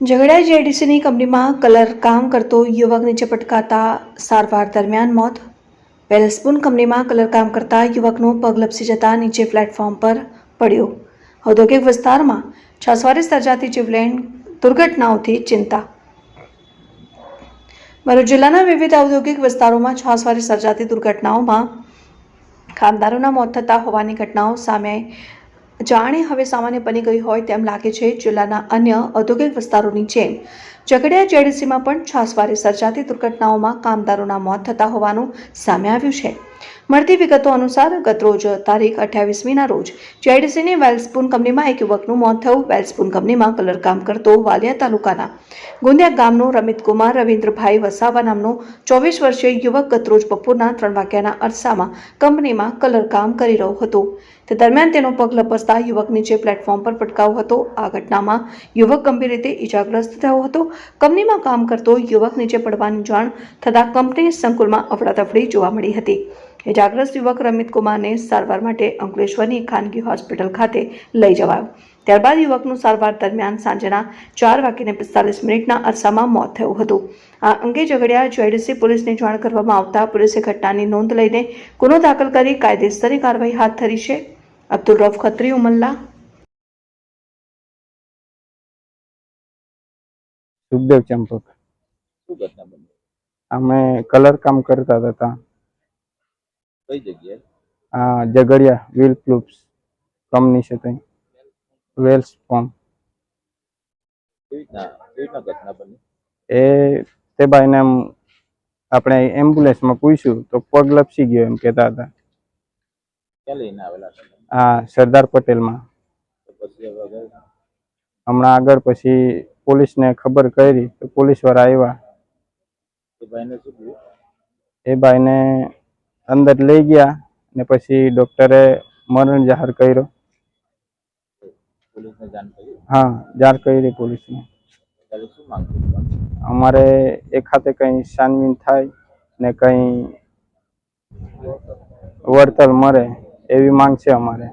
ઝઘડિયા જેડીસીની કંપનીમાં કલર કામ કરતો યુવક નીચે પટકાતા સારવાર દરમિયાન મોત. વેલસ્પૂન કંપનીમાં કલર કામ કરતા યુવકનું પગ લપસી જતા નીચે પ્લેટફોર્મ પર પડ્યો. ઔદ્યોગિક વિસ્તારમાં છાસવારે સર્જાતી જીવલેણ દુર્ઘટનાઓથી ચિંતા. ભરૂચ જિલ્લાના વિવિધ ઔદ્યોગિક વિસ્તારોમાં છાસવારે સર્જાતી દુર્ઘટનાઓમાં કામદારોના મોત થતા હોવાની ઘટનાઓ સામે જાણે હવે સામાન્ય બની ગઈ હોય તેમ લાગે છે. જિલ્લાના અન્ય ઔદ્યોગિક વિસ્તારોની જેમ ઝઘડિયા જેડીસીમાં પણ છાસવારે સર્જાતી દુર્ઘટનાઓમાં કામદારોના મોત થતા હોવાનું સામે આવ્યું છે. મળતી વિગતો અનુસાર ગતરોજ તારીખ 28મીના રોજ જેડીસીની વેલસ્પૂન કંપનીમાં એક યુવકનું મોત થયું. વેલસ્પૂન કંપનીમાં કલર કામ કરતો વાલિયા તાલુકાના ગુંદિયા ગામનો રમિતકુમાર રવિન્દ્રભાઈ વસાવા નામનો 24 વર્ષીય યુવક ગતરોજ બપોરના 3 વાગ્યાના અરસામાં કંપનીમાં કલર કામ કરી રહ્યો હતો. તે દરમિયાન તેનો પગ લપસતા યુવક નીચે પ્લેટફોર્મ પર પટકાયો હતો. આ ઘટનામાં યુવક ગંભીર રીતે ઈજાગ્રસ્ત થયો હતો. કંપનીમાં કામ કરતો યુવક નીચે પડવાની જાણ થતાં કંપની સંકુલમાં અફડાતફડી જોવા મળી હતી. ઈજાગ્રસ્ત યુવક રમિતકુમારને સારવાર માટે અંકલેશ્વરની ખાનગી હોસ્પિટલ ખાતે લઈ જવાયો. ત્યારબાદ યુવકનું સારવાર દરમિયાન સાંજના 4:45 અરસામાં મોત થયું હતું. આ અંગે ઝઘડિયા જેડીસી પોલીસને જાણ કરવામાં આવતા પોલીસે ઘટનાની નોંધ લઈને ગુનો દાખલ કરી કાયદેસરની કાર્યવાહી હાથ ધરી છે. અબ્દુલ રફ ખત્રી ઉમલ્લા. સુખદેવ ચંપક. શું ઘટના બની? અમે કલર કામ કરતા હતા. કઈ જગ્યાએ? આ ઝઘડિયા વ્હીલ પ્લૂપ્સ કંપની છે ત્યાં વેલ્સ ફોર્મ. કેવી રીતના ઘટના બની? એ તે ભાઈને એમ આપણે એમ્બ્યુલન્સમાં પૂછ્યું તો પગ લપસી ગયો એમ કહેતા હતા. ક્યાં લઈને આવેલા હતા? આ સરદાર પટેલમાં. તો પછી હવે હમણાં આગળ પછી પોલીસને ખબર કરી તો પોલીસવાળા આવ્યા. એ ભાઈને શું થયું? એ ભાઈને અંદર લઈ ગયા ને પછી ડૉક્ટરે મરણ જાહેર કર્યો. પોલીસને જાણ કરી? હા, જાણ કરી પોલીસને. ત્યારે શું માંગ કરી? અમારે એક ખાતે કંઈ છાનબીન થાય ને કંઈ વળતર મળે એવી માંગ છે અમારે.